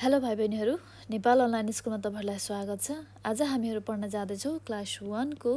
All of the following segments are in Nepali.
हेलो भाइ बहिनीहरू, नेपाल अनलाइन स्कुलमा तपाईहरुलाई स्वागत छ। आज हामीहरू पढ्न जाँदैछौँ क्लास 1 को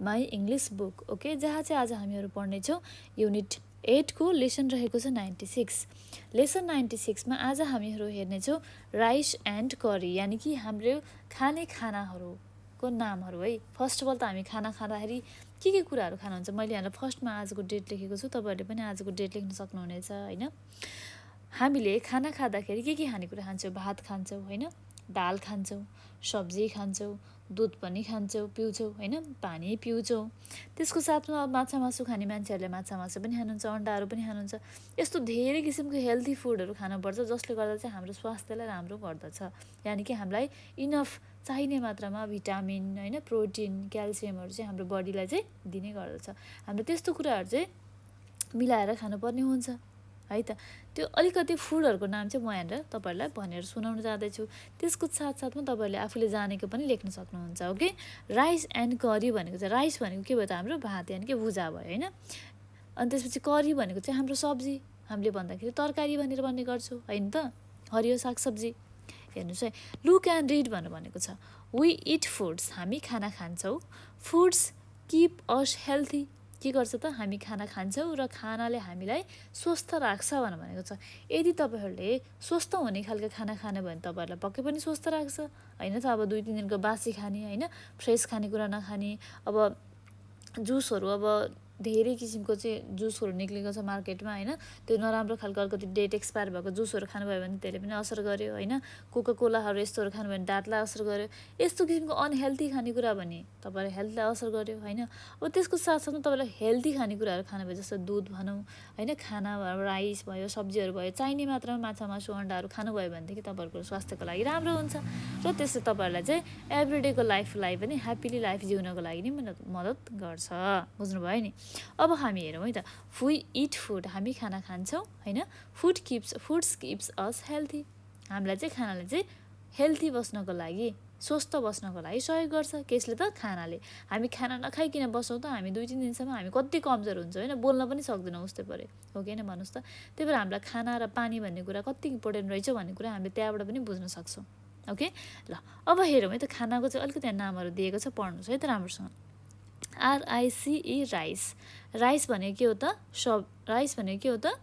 माई इङ्ग्लिश बुक। ओके, जहाँ चाहिँ आज हामीहरू पढ्नेछौँ युनिट 8 को लेसन रहेको छ 96। लेसन 96 मा आज हामीहरू हेर्नेछौँ राइस एन्ड करी, यानि कि हाम्रो खाने खानाहरूको नामहरू है। फर्स्ट अफ अल त हामी खाना खाँदाखेरि के कुराहरू खानुहुन्छ, मैले यहाँलाई फर्स्टमा आजको डेट लेखेको छु, तपाईहरुले पनि आजको डेट लेख्न सक्नुहुनेछ हैन। हामीले खाना खाँदाखेरि के खानेकुरा खान्छौँ? भात खान्छौँ हैन, दाल खान्छौँ, सब्जी खान्छौँ, दुध पनि खान्छौँ पिउँछौँ हैन, पानी पिउँछौँ। त्यसको साथमा माछा मासु खाने मान्छेहरूले माछा मासु पनि खानुहुन्छ, अन्डाहरू पनि खानुहुन्छ। यस्तो धेरै किसिमको हेल्दी फुडहरू खानुपर्छ जसले गर्दा चाहिँ हाम्रो स्वास्थ्यलाई राम्रो गर्दछ। यानि कि हामीलाई इनफ चाहिने मात्रामा भिटामिन हैन, प्रोटिन, क्याल्सियमहरू चाहिँ हाम्रो बडीलाई चाहिँ दिने गर्दछ। हाम्रो त्यस्तो कुराहरू चाहिँ मिलाएर खानुपर्ने हुन्छ है त। त्यो अलिकति फुडहरूको नाम चाहिँ म यहाँनिर तपाईहरुलाई भनेर सुनाउन जाँदैछु। त्यसको साथसाथमा तपाईहरुले आफूले जानेको पनि लेख्न सक्नुहुन्छ। ओके, राइस एन्ड करी भनेको चाहिँ राइस भनेको के भयो त? हाम्रो भात यानि कि भुजा भयो हैन। अनि त्यसपछि करी भनेको चाहिँ हाम्रो सब्जी, हामीले भन्दाखेरि तरकारी भनेर भन्ने गर्छौँ हैन त, हरियो सागसब्जी। हेर्नुस् है, लुक एन्ड रिड भनेको छ वी इट फुड्स, हामी खाना खान्छौँ। फुड्स किप अस हेल्थी, के गर्छ त? हामी खाना खान्छौँ र खानाले हामीलाई स्वस्थ राख्छ भनेको छ। यदि तपाईहरुले स्वस्थ हुने खालको खाना खानु भयो भने तपाईहरुलाई पक्कै पनि स्वस्थ राख्छ हैन त। अब 2-3 दिनको बासी खाने हैन, फ्रेस खानेकुरा नखाने। अब जुसहरू, अब धेरै किसिमको चाहिँ जुसहरू निक्लेको छ मार्केटमा हैन, त्यो नराम्रो खालको अलिकति डेट एक्सपायर भएको जुसहरू खानुभयो भने त्यसले पनि असर गर्यो हैन। कोका कोलाहरू यस्तोहरू खानुभयो भने दाँतलाई असर गर्यो। यस्तो किसिमको अनहेल्दी खानेकुरा भने तपाईहरुलाई हेल्थलाई असर गर्यो हैन। अब त्यसको साथसाथमा तपाईहरुलाई हेल्दी खानेकुराहरू खानुभयो, जस्तो दुध भनौँ हैन, खाना राइस भयो, सब्जीहरू भयो, चाहिने मात्रामा माछा मासु अन्डाहरू खानुभयो भनेदेखि तपाईहरुको स्वास्थ्यको लागि राम्रो हुन्छ र त्यसले तपाईहरुलाई चाहिँ एभ्रीडेको लाइफलाई पनि ह्याप्पीली लाइफ जिउनको लागि नि मद्दत गर्छ। बुझ्नुभयो नि? अब हामी हेरौँ है त। वी इट फुड, हामी खाना खान्छौँ हैन। फुड्स किप्स अस हेल्थी, हामीलाई चाहिँ खानाले चाहिँ हेल्थी बस्नको लागि, स्वस्थ बस्नको लागि सहयोग गर्छ। केसले त? खानाले। हामी खाना नखाइकन बसौँ त हामी 2-3 दिनसम्म हामी कति कमजोर हुन्छ हैन, बोल्न पनि सक्दैनौँ उस्तै परे हो कि हैन, भन्नुस् त। त्यही भएर हामीलाई खाना र पानी भन्ने कुरा कति इम्पोर्टेन्ट रहेछ भन्ने कुरा हामीले त्यहाँबाट पनि बुझ्न सक्छौँ। ओके ल, अब हेरौँ है त। खानाको चाहिँ अलिकति नामहरू दिएको छ, पढ्नुस् है त राम्रोसँग। RICE राइस, राइस भनेको के हो त? राइस भनेको के हो त?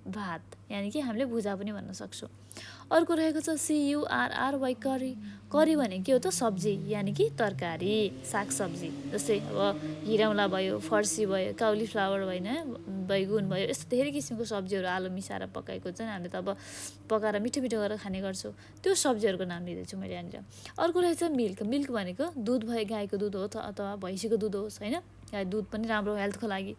भात, यानि कि हामीले भुजा पनि भन्न सक्छौँ। अर्को रहेको छ CURRY करी, करी भनेको के हो त? सब्जी, यानि कि तरकारी, सागसब्जी। जस्तै अब हिरौँला भयो, फर्सी भयो, काउलीफ्लावर भएन, बैगुन भयो, यस्तो धेरै किसिमको सब्जीहरू आलु मिसाएर पकाएको चाहिँ हामीले त अब पकाएर मिठो मिठो गरेर खाने गर्छौँ। त्यो सब्जीहरूको नाम लिँदैछु मैले यहाँनिर। अर्को रहेछ मिल्क, मिल्क भनेको दुध भयो, गाईको दुध हो अथवा भैँसीको दुध होस् हैन, गाई दुध पनि राम्रो हेल्थको लागि।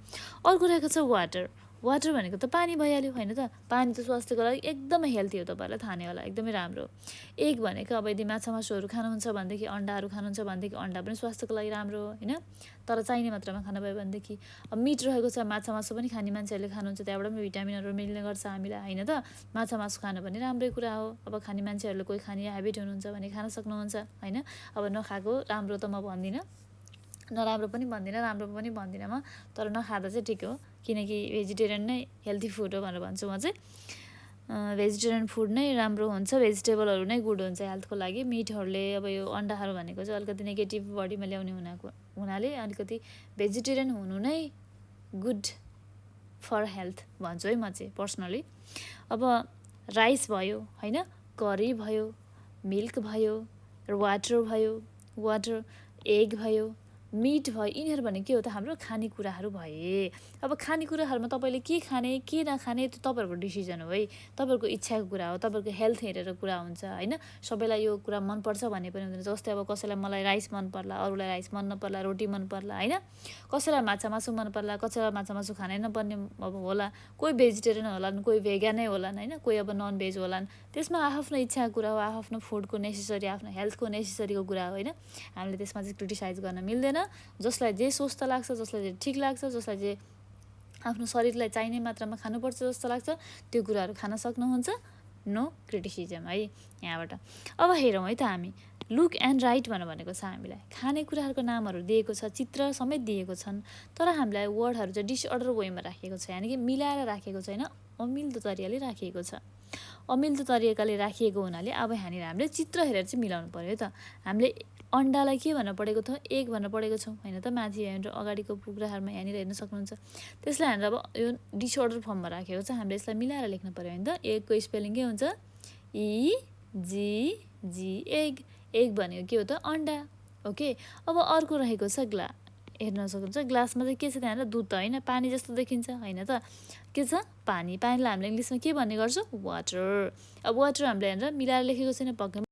अर्को रहेको छ वाटर, वाटर भनेको त पानी भइहाल्यो हैन त। पानी त स्वास्थ्यको लागि एकदमै हेल्थी हो, तपाईहरुलाई थाहा नै होला, एकदमै राम्रो। एग भनेको अब यदि माछा मासुहरू खानुहुन्छ भनेदेखि, अन्डाहरू खानुहुन्छ भनेदेखि अन्डा पनि स्वास्थ्यको लागि राम्रो हो हैन, तर चाहिने मात्रामा खानुभयो भनेदेखि। अब मिट रहेको छ, माछा मासु पनि खाने मान्छेहरूले खानुहुन्छ, त्यहाँबाट पनि भिटामिनहरू मिल्ने गर्छ हामीलाई हैन त। माछा मासु खानु पनि राम्रै कुरा हो। अब खाने मान्छेहरूले कोही खाने ह्याबिट हुनुहुन्छ भने खान सक्नुहुन्छ हैन। अब नखाएको राम्रो त म भन्दिनँ, नराम्रो पनि भन्दिनँ, राम्रो पनि भन्दिनँ म, तर नखाँदा चाहिँ ठिक हो, किनकि भेजिटेरियन नै हेल्थी फुड हो भनेर भन्छु म चाहिँ। भेजिटेरियन फुड नै राम्रो हुन्छ, भेजिटेबलहरू नै गुड हुन्छ हेल्थको लागि। मिटहरूले अब यो अन्डाहरू भनेको चाहिँ अलिकति नेगेटिभ बडीमा ल्याउने हुनाले अलिकति भेजिटेरियन हुनु नै गुड फर हेल्थ भन्छु है म चाहिँ पर्सनली। अब राइस भयो हैन, करी भयो, मिल्क भयो, वाटर भयो, एग भयो, मिट भयो, यिनीहरू भने के हो त? हाम्रो खानेकुराहरू भए। अब खानेकुराहरूमा तपाईँले के खाने के नखाने त्यो तपाईँहरूको डिसिजन हो है, तपाईँहरूको इच्छाको कुरा हो, तपाईँहरूको हेल्थ हेरेर कुरा हुन्छ हैन। सबैलाई यो कुरा मनपर्छ भन्ने पनि हुँदैन। जस्तै अब कसैलाई मलाई राइस मन पर्ला, अरूलाई राइस मन नपर्ला, रोटी मन पर्ला हैन, कसैलाई माछा मासु मन पर्ला, कसैलाई माछा मासु खानै नपर्ने अब होला, कोही भेजिटेरियन होलान्, कोही भेगानै होलान् हैन, कोही अब नन भेज होलान्। त्यसमा आफ्नो इच्छाको कुरा हो, आफ्नो फुडको नेसेसरी, आफ्नो हेल्थको नेसेसरीको कुरा हो हैन। हामीले त्यसमा चाहिँ क्रिटिसाइज गर्न मिल्दैन। जसलाई जे स्वस्थ लाग्छ, जसलाई जे ठिक लाग्छ, जसलाई जे आफ्नो शरीरलाई चाहिने मात्रामा खानुपर्छ जस्तो लाग्छ त्यो कुराहरू खान सक्नुहुन्छ। नो क्रिटिसिजम है यहाँबाट। अब हेरौँ है त हामी। लुक एन्ड राइट भनेको छ हामीलाई खानेकुराहरूको नामहरू दिएको छ, चित्र समेत दिएको छन्, तर हामीलाई वर्डहरू चाहिँ डिसअर्डर वेमा राखिएको छ, यानि कि मिलाएर राखेको छैन, अमिल्दो तरिकाले राखिएको छ। अमिल्दो तरिकाले राखिएको हुनाले अब यहाँनिर हामीले चित्र हेरेर चाहिँ मिलाउनु पर्यो त। हामीले अन्डालाई के भन्न पढेको थियौँ? एग भन्न पढेको छौँ हैन त। माथि यहाँनिर अगाडिको पुग्राहरुमा यहाँनिर हेर्न सक्नुहुन्छ। त्यसलाई हामीले अब यो डिसअर्डर फर्ममा राखेको छ, हामीले यसलाई मिलाएर लेख्न पर्यो हैन त। एगको स्पेलिङ के हुन्छ? ई जी जी एग। एग भनेको के हो त? अन्डा। ओके, अब अर्को रहेको छ हेर्न सक्नुहुन्छ ग्लासमा चाहिँ के छ त्यहाँनिर? दुध त हैन, पानी जस्तो देखिन्छ हैन त। के छ? पानी। पानीलाई हामीले इङ्ग्लिसमा के भन्ने गर्छौँ? वाटर। अब वाटर हामीले यहाँनिर मिलाएर लेखेको छैन, पक्कै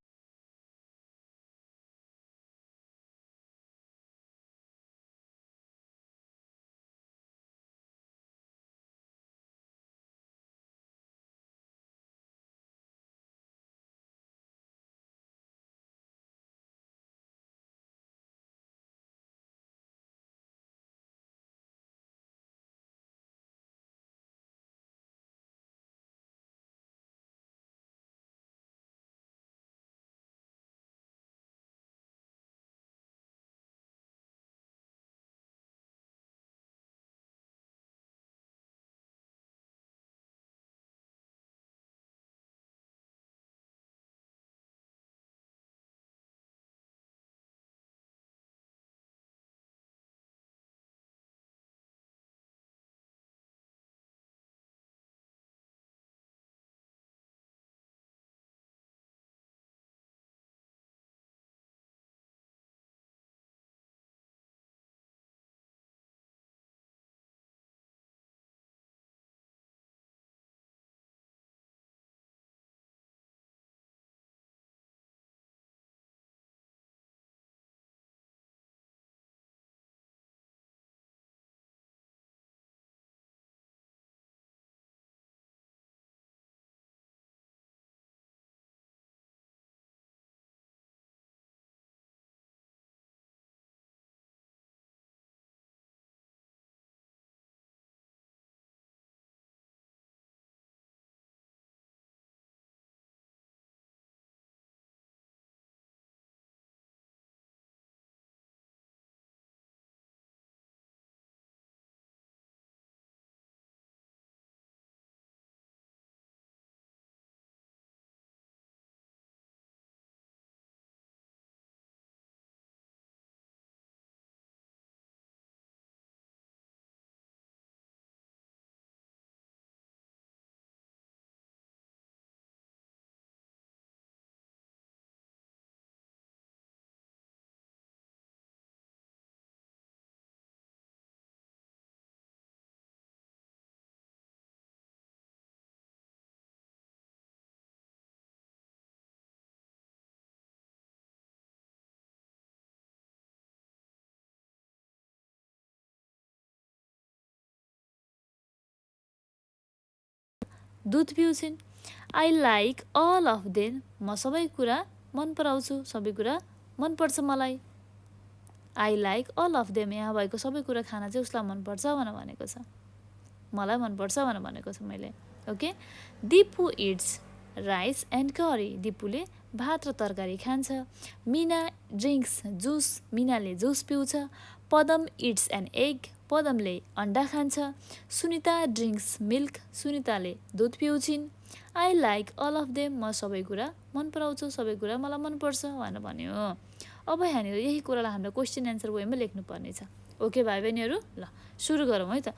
दुध पिउँछिन्। I like all of them. म सबै कुरा मन पराउँछु, सबै कुरा मनपर्छ मलाई। I like all of them, यहाँ भएको सबै कुरा खाना चाहिँ उसलाई मनपर्छ भनेको छ, मलाई मनपर्छ भनेको छ मैले। Okay, Dipu eats rice and curry. दिपुले भात र तरकारी खान्छ। Mina drinks juice. मिनाले जुस पिउँछ। Padam eats an egg. पदमले अन्डा खान्छ। Sunita drinks milk. सुनिताले दुध पिउँछिन्। I like all of them. म सबै कुरा मन पराउँछु, सबै कुरा मलाई मनपर्छ भनेर भन्यो। अब यहाँनिर यही कुरालाई हामीले क्वेसन एन्सर वेमा लेख्नुपर्ने छ। ओके भाइ बहिनीहरू, ल सुरु गरौँ है त।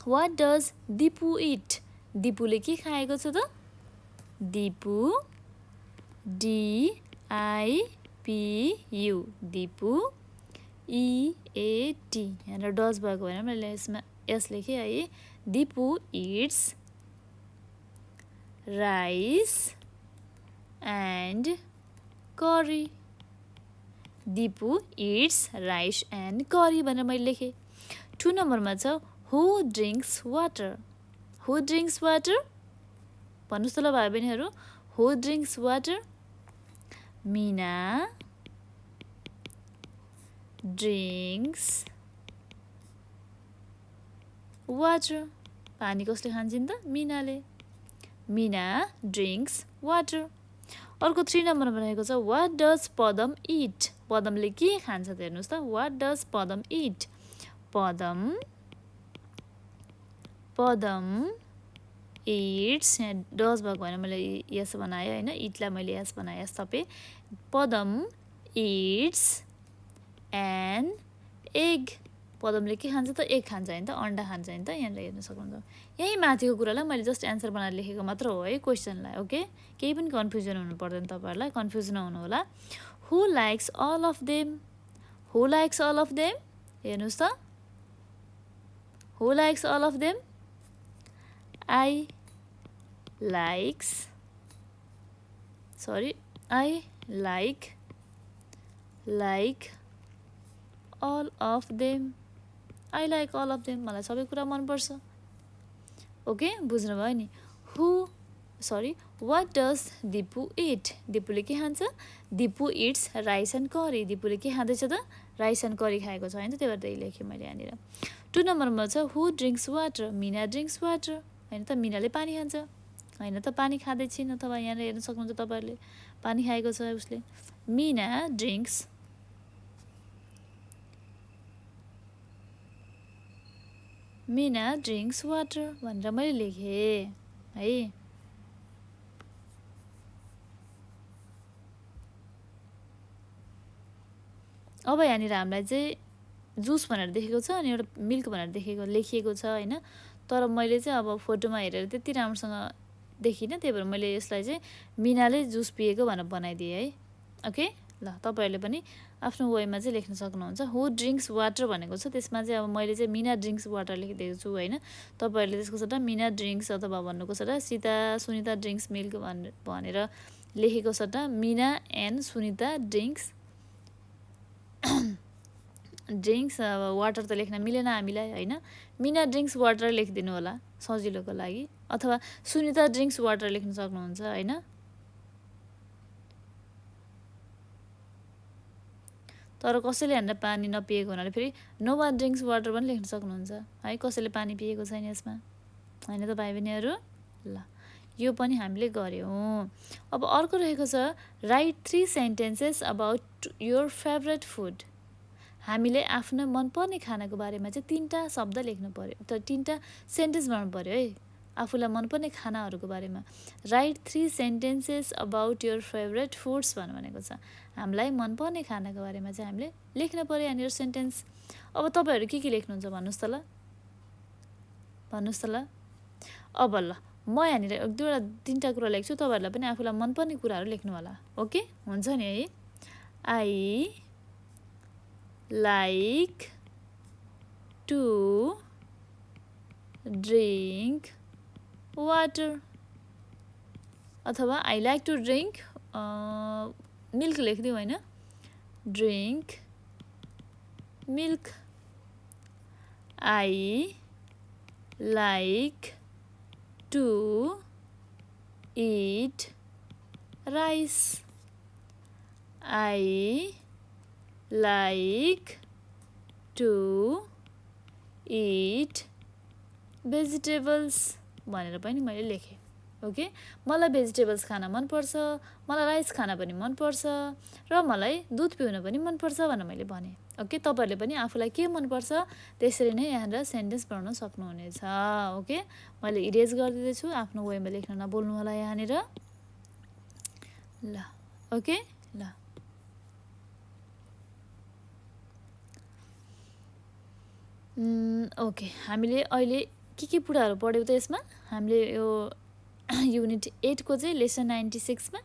What does Dipu eat? दिपुले के खाएको छ त? Dipu DIPU Dipu EAT। यहाँनिर डज भएको भएन, मैले यसमा एस लेखेँ है। Dipu eats rice and curry. Dipu eats rice and curry भनेर मैले लेखेँ। 2 नम्बरमा छ who drinks water. Who drinks water भन्नुहोस् त ल भाइ बहिनीहरू, who drinks water? Mina drinks water. पानी कसले खान्छन् त? मिनाले। Mina drinks water. अर्को 3 नम्बरमा रहेको छ वाट डज पदम इट? पदमले के खान्छ त? हेर्नुहोस् त, what does Padam eat? Padam eats, यहाँ डज भएको होइन मैले यस बनाएँ होइन, इटलाई मैले यस बनाएँ, यस थपेँ। पदम इट्स एन एग, पदमले के खान्छ त, एग खान्छ होइन त, अन्डा खान्छ होइन त, यहाँनिर हेर्न सक्नुहुन्छ। यही माथिको कुरालाई मैले जस्ट एन्सर बनाएर लेखेको मात्र हो है क्वेसनलाई, ओके। केही पनि कन्फ्युजन हुनु पर्दैन तपाईँहरूलाई, कन्फ्युज नहुनु होला। Who likes all of them, who likes all of them, हेर्नुहोस् त, who likes all of them, I likes, sorry, I like all of them, I like all of them, मलाई सबै कुरा मनपर्छ, ओके, बुझ्नुभयो नि। वाट डज दिपु इट, दिपुले के खान्छ, Dipu eats rice and curry, दिपुले के खाँदैछ त, राइस एन्ड करी खाएको छ होइन, त्यही भएर त्यही लेखेँ मैले यहाँनिर। 2 नम्बरमा छ who drinks water, Mina drinks water होइन त, मिनाले पानी खान्छ होइन त, पानी खाँदैछिन्, अथवा यहाँनिर हेर्न सक्नुहुन्छ तपाईँहरूले पानी खाएको छ उसले। मिना ड्रिङ्क्स वाटर भनेर मैले लेखेँ है। अब यहाँनिर हामीलाई चाहिँ जुस भनेर देखेको छ अनि एउटा मिल्क भनेर लेखिएको छ होइन, तर मैले चाहिँ अब फोटोमा हेरेर त्यति राम्रोसँग देखिनँ, त्यही भएर मैले यसलाई चाहिँ मिनाले जुस पिएको भनेर बनाइदिएँ है, ओके। ल तपाईँहरूले पनि आफ्नो वेमा चाहिँ लेख्न सक्नुहुन्छ। हु ड्रिङ्क्स वाटर भनेको छ, त्यसमा चाहिँ अब मैले चाहिँ मिना ड्रिङ्क्स वाटर लेखिदिएको छु होइन, तपाईँहरूले त्यसको सट्टा मिना ड्रिङ्क्स अथवा भन्नुको सट्टा सुनिता ड्रिङ्क्स मिल्क भनेर लेखेको सट्टा मिना एन्ड सुनिता ड्रिङ्क्स वाटर त लेख्न मिलेन हामीलाई होइन, मिना ड्रिङ्क्स वाटर लेखिदिनु होला सजिलोको लागि, अथवा सुनिता ड्रिङ्क्स वाटर लेख्न सक्नुहुन्छ होइन। तर कसैले हामीलाई पानी नपिएको हुनाले फेरि नो वान ड्रिङ्क्स वाटर पनि लेख्न सक्नुहुन्छ है, कसैले पानी पिएको छैन यसमा होइन त भाइ बहिनीहरू। ल यो पनि हामीले गऱ्यौँ। अब अर्को रहेको छ right 3 sentences about your favourite food, हामीले आफ्नो मनपर्ने खानाको बारेमा चाहिँ 3टा शब्द लेख्नु पर्यो, त 3टा सेन्टेन्स बनाउनु पर्यो है आफूलाई मनपर्ने खानाहरूको बारेमा। Right 3 sentences about your favourite foods भनेको छ, हामीलाई मनपर्ने खानाको बारेमा चाहिँ हामीले लेख्न पर्यो यहाँनिर सेन्टेन्स। अब तपाईँहरू के लेख्नुहुन्छ भन्नुहोस् त ल, भन्नुहोस् त ल। अब ल म यहाँनिर 2-3टा कुरा लेख्छु, तपाईँहरूलाई पनि आफूलाई मनपर्ने कुराहरू लेख्नु होला, ओके हुन्छ नि है। I like to drink water, अथवा I like to drink milk लेखिदिउँ होइन, drink milk. I like to eat rice, I like to eat vegetables भनेर पनि मैले लेखेँ, ओके। मलाई भेजिटेबल्स खान मनपर्छ, मलाई राइस खान पनि मनपर्छ, र मलाई दुध पिउन पनि मनपर्छ भनेर मैले भनेँ, ओके। तपाईँहरूले पनि आफूलाई के मनपर्छ त्यसरी नै यहाँनिर सेन्टेन्स बनाउन सक्नुहुनेछ, ओके। मैले इरेज गरिदिँदैछु, आफ्नो वेमा लेख्न नबोल्नु होला यहाँनिर, ल ओके। ल ओके, हामीले अहिले के कुराहरू पढ्यौँ त यसमा, हामीले यो युनिट 8 को चाहिँ लेसन 96 मा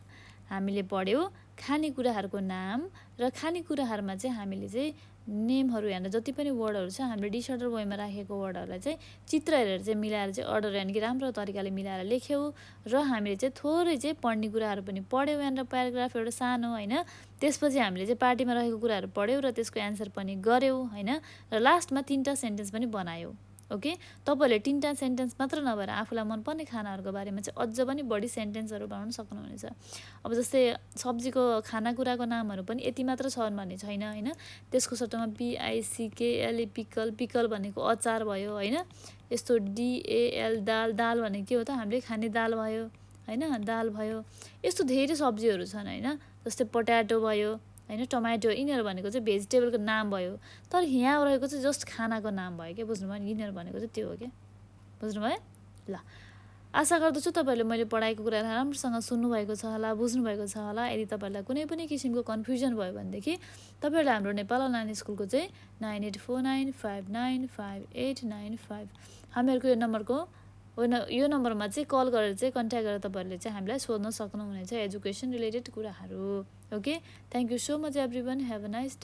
हामीले पढ्यौँ खानेकुराहरूको नाम, र खानेकुराहरूमा चाहिँ हामीले चाहिँ नेमहरू यहाँनिर जति पनि वर्डहरू छ हामीले डिसअर्डर वेमा राखेको वर्डहरूलाई चाहिँ चित्र हेरेर चाहिँ मिलाएर चाहिँ अर्डर यानि कि राम्रो तरिकाले मिलाएर लेख्यौँ, र हामीले चाहिँ थोरै चाहिँ पढ्ने कुराहरू पनि पढ्यौँ यहाँनिर, प्याराग्राफ एउटा सानो होइन, त्यसपछि हामीले चाहिँ पार्टीमा रहेको कुराहरू पढ्यौँ र त्यसको एन्सर पनि गऱ्यौँ होइन, र लास्टमा 3टा सेन्टेन्स पनि बनायौँ, ओके। तपाईँहरूले 3टा सेन्टेन्स मात्र नभएर आफूलाई मनपर्ने खानाहरूको बारेमा चाहिँ अझ पनि बढी सेन्टेन्सहरू बनाउन सक्नुहुनेछ। अब जस्तै सब्जीको खानाकुराको नामहरू पनि यति मात्र छन् भन्ने छैन होइन, त्यसको सट्टामा PICKLE पिकल भनेको अचार भयो होइन, यस्तो DAL दाल भनेको के हो त, हामीले खाने दाल भयो होइन, दाल भयो, यस्तो धेरै सब्जीहरू छन् होइन, जस्तै पोट्याटो भयो होइन, टमाटो, यिनीहरू भनेको चाहिँ भेजिटेबलको नाम भयो, तर यहाँ रहेको चाहिँ जस्ट खानाको नाम भयो क्या, बुझ्नुभयो नि, यिनीहरू भनेको चाहिँ त्यो हो क्या, बुझ्नुभयो। ल आशा गर्दछु तपाईहरुले मैले पढाएको कुरा राम्रोसँग सुन्नुभएको छ होला, बुझ्नुभएको छ होला। यदि तपाईहरुलाई कुनै पनि किसिमको कन्फ्युजन भयो भनेदेखि तपाईहरुले हाम्रो नेपाल अनलाइन स्कुलको चाहिँ 9849595895 हामीहरुको यो नम्बरमा चाहिँ कल गरेर चाहिँ कन्ट्याक्ट गरेर तपाईहरुले चाहिँ हामीलाई सोध्न सक्नुहुनेछ एजुकेसन रिलेटेड कुराहरु। Okay, thank you so much everyone, have a nice day.